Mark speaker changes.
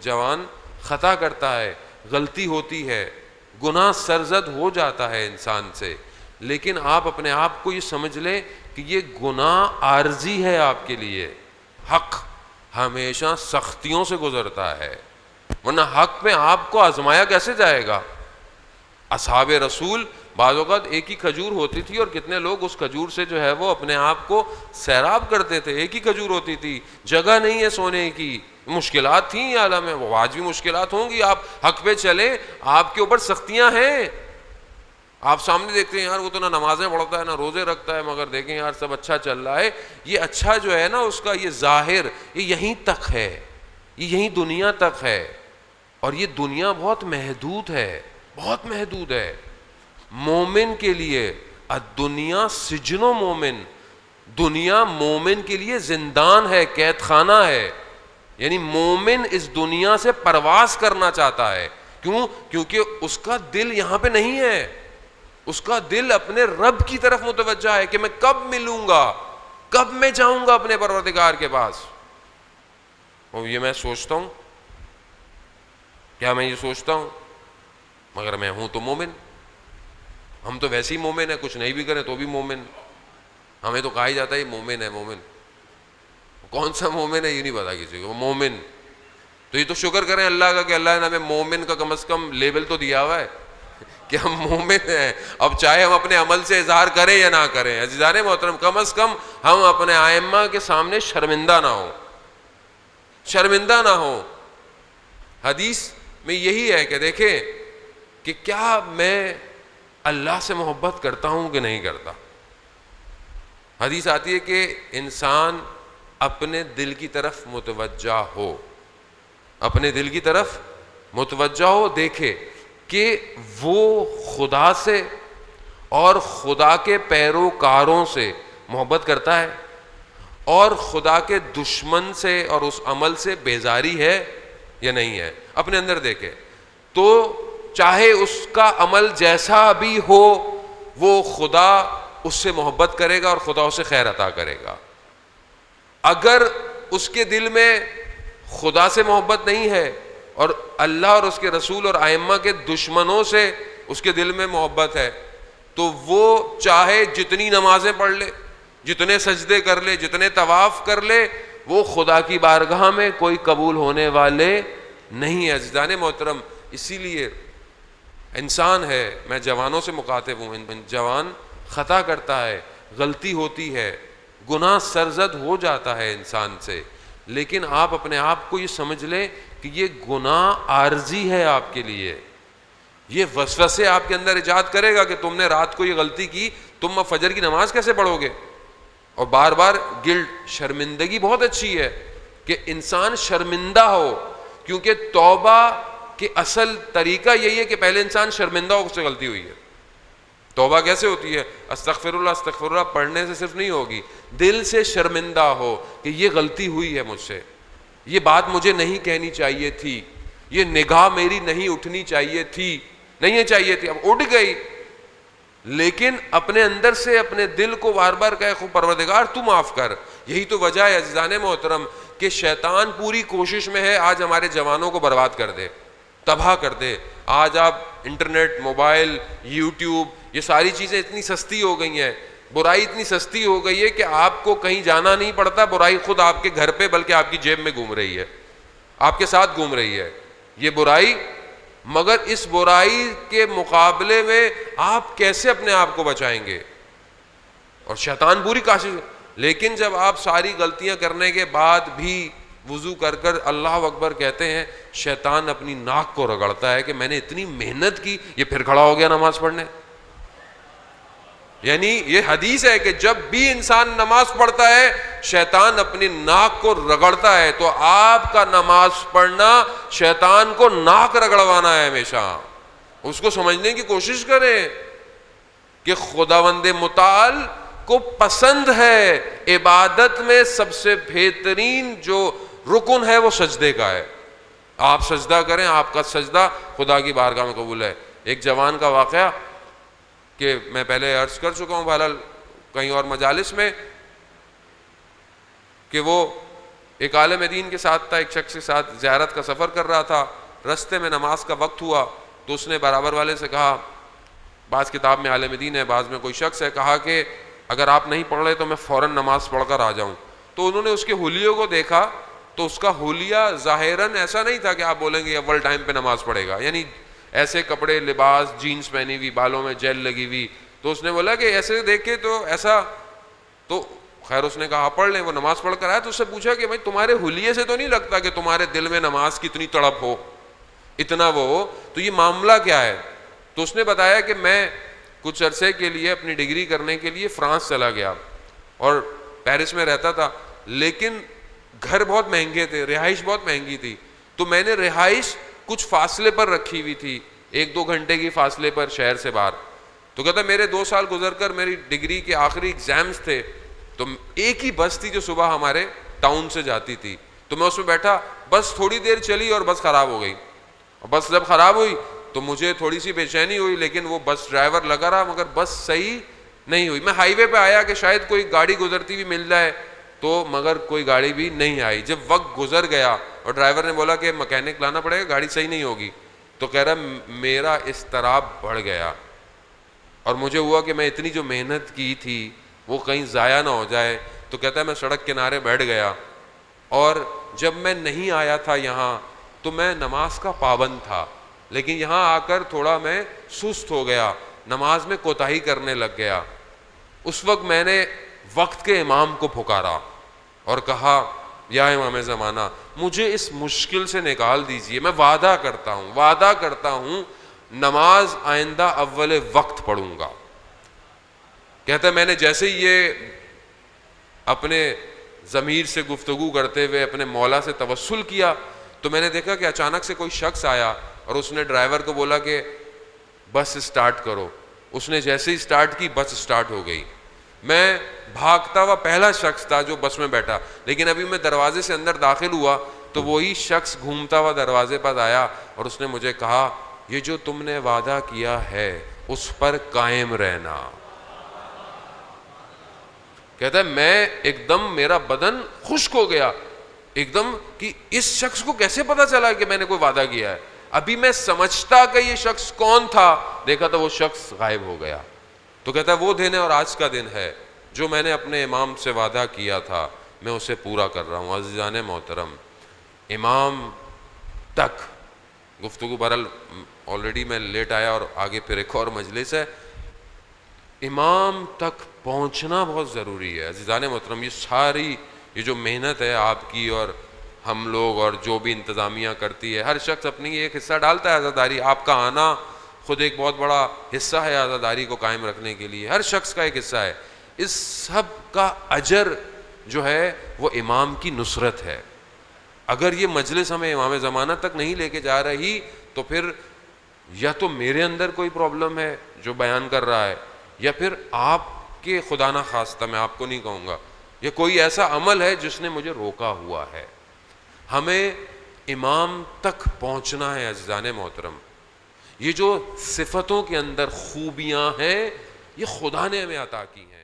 Speaker 1: جوان خطا کرتا ہے، غلطی ہوتی ہے، گناہ سرزد ہو جاتا ہے انسان سے، لیکن آپ اپنے آپ کو یہ سمجھ لیں کہ یہ گناہ عارضی ہے آپ کے لیے. حق ہمیشہ سختیوں سے گزرتا ہے، ورنہ حق میں آپ کو آزمایا کیسے جائے گا؟ اصحاب رسول بعض اوقات ایک ہی کھجور ہوتی تھی اور کتنے لوگ اس کھجور سے جو ہے وہ اپنے آپ کو سیراب کرتے تھے. ایک ہی کھجور ہوتی تھی، جگہ نہیں ہے سونے کی، مشکلات تھیں عالم میں، وہ آج بھی مشکلات ہوں گی. آپ حق پہ چلیں، آپ کے اوپر سختیاں ہیں. آپ سامنے دیکھتے ہیں یار وہ تو نہ نمازیں پڑھتا ہے نہ روزے رکھتا ہے، مگر دیکھیں یار سب اچھا چل رہا ہے. یہ اچھا جو ہے نا اس کا یہ ظاہر یہ یہیں تک ہے، یہ یہیں دنیا تک ہے، اور یہ دنیا بہت محدود ہے، بہت محدود ہے. مومن کے لیے الدنیا سجن و مومن، دنیا مومن کے لیے زندان ہے، قید خانہ ہے. یعنی مومن اس دنیا سے پرواز کرنا چاہتا ہے. کیوں؟ کیونکہ اس کا دل یہاں پہ نہیں ہے، اس کا دل اپنے رب کی طرف متوجہ ہے کہ میں کب ملوں گا، کب میں جاؤں گا اپنے پروردگار کے پاس. اور یہ میں سوچتا ہوں، کیا میں یہ سوچتا ہوں؟ مگر میں ہوں تو مومن. ہم تو ویسے ہی مومن ہیں، کچھ نہیں بھی کریں تو بھی مومن. ہمیں تو کہا ہی جاتا ہے یہ مومن ہے. مومن کون سا مومن ہے یہ نہیں پتا کسی کو. مومن تو یہ تو شکر کریں اللہ کا کہ اللہ نے ہمیں مومن کا کم از کم لیبل تو دیا ہوا ہے کہ ہم مومن ہیں. اب چاہے ہم اپنے عمل سے اظہار کریں یا نہ کریں، عزیزان محترم کم از کم ہم اپنے ائمہ کے سامنے شرمندہ نہ ہوں، شرمندہ نہ ہوں. حدیث میں یہی ہے کہ دیکھیں کہ کیا میں اللہ سے محبت کرتا ہوں کہ نہیں کرتا. حدیث آتی ہے کہ انسان اپنے دل کی طرف متوجہ ہو، اپنے دل کی طرف متوجہ ہو، دیکھے کہ وہ خدا سے اور خدا کے پیروکاروں سے محبت کرتا ہے اور خدا کے دشمن سے اور اس عمل سے بیزاری ہے یا نہیں ہے. اپنے اندر دیکھے تو چاہے اس کا عمل جیسا بھی ہو وہ خدا اس سے محبت کرے گا اور خدا اسے خیر عطا کرے گا. اگر اس کے دل میں خدا سے محبت نہیں ہے اور اللہ اور اس کے رسول اور ائمہ کے دشمنوں سے اس کے دل میں محبت ہے تو وہ چاہے جتنی نمازیں پڑھ لے، جتنے سجدے کر لے، جتنے طواف کر لے، وہ خدا کی بارگاہ میں کوئی قبول ہونے والے نہیں ہے. عزیزان محترم اسی لیے انسان ہے، میں جوانوں سے مخاطب ہوں، جوان خطا کرتا ہے، غلطی ہوتی ہے، گناہ سرزد ہو جاتا ہے انسان سے، لیکن آپ اپنے آپ کو یہ سمجھ لیں کہ یہ گناہ عارضی ہے آپ کے لیے. یہ وسوسے آپ کے اندر ایجاد کرے گا کہ تم نے رات کو یہ غلطی کی، تم اب فجر کی نماز کیسے پڑھو گے؟ اور بار بار گلٹ، شرمندگی بہت اچھی ہے کہ انسان شرمندہ ہو، کیونکہ توبہ کہ اصل طریقہ یہی ہے کہ پہلے انسان شرمندہ ہو اس سے غلطی ہوئی ہے. توبہ کیسے ہوتی ہے؟ استغفر اللہ پڑھنے سے صرف نہیں ہوگی، دل سے شرمندہ ہو کہ یہ غلطی ہوئی ہے مجھ سے، یہ بات مجھے نہیں کہنی چاہیے تھی، یہ نگاہ میری نہیں اٹھنی چاہیے تھی، نہیں چاہیے تھی، اب اٹھ گئی. لیکن اپنے اندر سے اپنے دل کو بار بار کہے خود پروردگار تو معاف کر. یہی تو وجہ ہے عزیزان محترم کہ شیطان پوری کوشش میں ہے آج ہمارے جوانوں کو برباد کر دے، تباہ کر دے. آج آپ انٹرنیٹ، موبائل، یوٹیوب، یہ ساری چیزیں اتنی سستی ہو گئی ہیں، برائی اتنی سستی ہو گئی ہے کہ آپ کو کہیں جانا نہیں پڑتا، برائی خود آپ کے گھر پہ بلکہ آپ کی جیب میں گھوم رہی ہے، آپ کے ساتھ گھوم رہی ہے یہ برائی. مگر اس برائی کے مقابلے میں آپ کیسے اپنے آپ کو بچائیں گے؟ اور شیطان پوری کوشش. لیکن جب آپ ساری غلطیاں کرنے کے بعد بھی وضو کر کر اللہ اکبر کہتے ہیں، شیطان اپنی ناک کو رگڑتا ہے کہ میں نے اتنی محنت کی، یہ پھر کھڑا ہو گیا نماز پڑھنے. یعنی یہ حدیث ہے کہ جب بھی انسان نماز پڑھتا ہے شیطان اپنی ناک کو رگڑتا ہے. تو آپ کا نماز پڑھنا شیطان کو ناک رگڑوانا ہے. ہمیشہ اس کو سمجھنے کی کوشش کریں کہ خداوند متعال کو پسند ہے عبادت میں سب سے بہترین جو رکن ہے وہ سجدے کا ہے. آپ سجدہ کریں، آپ کا سجدہ خدا کی بارگاہ میں قبول ہے. ایک جوان کا واقعہ کہ میں پہلے عرض کر چکا ہوں بہرحال کہیں اور مجالس میں، کہ وہ ایک عالم دین کے ساتھ تھا، ایک شخص کے ساتھ زیارت کا سفر کر رہا تھا، رستے میں نماز کا وقت ہوا تو اس نے برابر والے سے کہا، بعض کتاب میں عالم دین ہے، بعض میں کوئی شخص ہے، کہا کہ اگر آپ نہیں پڑھ رہے تو میں فوراً نماز پڑھ کر آ جاؤں. تو انہوں نے اس کے حلیوں کو دیکھا تو اس کا حلیہ ظاہراً ایسا نہیں تھا کہ آپ بولیں گے اول ٹائم پہ نماز پڑھے گا، یعنی ایسے کپڑے، لباس، جینس پہنی ہوئی، بالوں میں جیل لگی ہوئی. تو اس نے بولا کہ ایسے دیکھ کے تو ایسا، تو خیر اس نے کہا پڑھ لیں. وہ نماز پڑھ کر آیا تو اس سے پوچھا کہ بھائی تمہارے حلیے سے تو نہیں لگتا کہ تمہارے دل میں نماز کی اتنی تڑپ ہو، اتنا وہ ہو، تو یہ معاملہ کیا ہے؟ تو اس نے بتایا کہ میں کچھ عرصے کے لیے اپنی ڈگری کرنے کے لیے فرانس چلا گیا اور پیرس میں رہتا تھا، لیکن گھر بہت مہنگے تھے، رہائش بہت مہنگی تھی، تو میں نے رہائش کچھ فاصلے پر رکھی ہوئی تھی، 1-2 گھنٹے کی فاصلے پر شہر سے باہر. تو کہتا میرے 2 سال گزر کر میری ڈگری کے آخری ایگزامز تھے، تو ایک ہی بس تھی جو صبح ہمارے ٹاؤن سے جاتی تھی، تو میں اس میں بیٹھا، بس تھوڑی دیر چلی اور بس خراب ہو گئی. اور بس جب خراب ہوئی تو مجھے تھوڑی سی بے چینی ہوئی، لیکن وہ بس ڈرائیور لگا رہا مگر بس صحیح نہیں ہوئی. میں ہائی وے پہ آیا کہ شاید کوئی گاڑی گزرتی ہوئی مل جائے، تو مگر کوئی گاڑی بھی نہیں آئی. جب وقت گزر گیا اور ڈرائیور نے بولا کہ مکینک لانا پڑے گا، گاڑی صحیح نہیں ہوگی، تو کہہ رہا میرا اضطراب بڑھ گیا اور مجھے ہوا کہ میں اتنی جو محنت کی تھی وہ کہیں ضائع نہ ہو جائے. تو کہتا ہے میں سڑک کنارے بیٹھ گیا اور جب میں نہیں آیا تھا یہاں تو میں نماز کا پابند تھا، لیکن یہاں آ کر تھوڑا میں سست ہو گیا، نماز میں کوتاہی کرنے لگ گیا. اس وقت میں نے وقت کے امام کو پکارا اور کہا یا امام زمانہ مجھے اس مشکل سے نکال دیجئے، میں وعدہ کرتا ہوں نماز آئندہ اول وقت پڑھوں گا. کہتا ہے میں نے جیسے ہی یہ اپنے ضمیر سے گفتگو کرتے ہوئے اپنے مولا سے توسل کیا تو میں نے دیکھا کہ اچانک سے کوئی شخص آیا اور اس نے ڈرائیور کو بولا کہ بس اسٹارٹ کرو. اس نے جیسے ہی اسٹارٹ کی بس اسٹارٹ ہو گئی. میں بھاگتا ہوا پہلا شخص تھا جو بس میں بیٹھا، لیکن ابھی میں دروازے سے اندر داخل ہوا تو وہی شخص گھومتا ہوا دروازے پر آیا اور اس نے مجھے کہا یہ جو تم نے وعدہ کیا ہے اس پر قائم رہنا. کہتا ہے میں ایک دم میرا بدن خشک ہو گیا ایک دم کہ اس شخص کو کیسے پتا چلا کہ میں نے کوئی وعدہ کیا ہے. ابھی میں سمجھتا کہ یہ شخص کون تھا، دیکھا تو وہ شخص غائب ہو گیا. تو کہتا ہے وہ دن ہے اور آج کا دن ہے جو میں نے اپنے امام سے وعدہ کیا تھا میں اسے پورا کر رہا ہوں. عزیزان محترم، امام تک گفتگو بہرحال آلریڈی میں لیٹ آیا اور آگے پھر ایک اور مجلس ہے، امام تک پہنچنا بہت ضروری ہے. عزیزان محترم، یہ جو محنت ہے آپ کی اور ہم لوگ اور جو بھی انتظامیہ کرتی ہے، ہر شخص اپنی ایک حصہ ڈالتا ہے عزاداری. آپ کا آنا خود ایک بہت بڑا حصہ ہے عزاداری کو قائم رکھنے کے لیے، ہر شخص کا ایک حصہ ہے. اس سب کا اجر جو ہے وہ امام کی نصرت ہے. اگر یہ مجلس ہمیں امام زمانہ تک نہیں لے کے جا رہی تو پھر یا تو میرے اندر کوئی پرابلم ہے جو بیان کر رہا ہے، یا پھر آپ کے خدا نہ خواستہ، میں آپ کو نہیں کہوں گا، یا کوئی ایسا عمل ہے جس نے مجھے روکا ہوا ہے. ہمیں امام تک پہنچنا ہے. عزیزان محترم، یہ جو صفتوں کے اندر خوبیاں ہیں یہ خدا نے ہمیں عطا کی ہیں.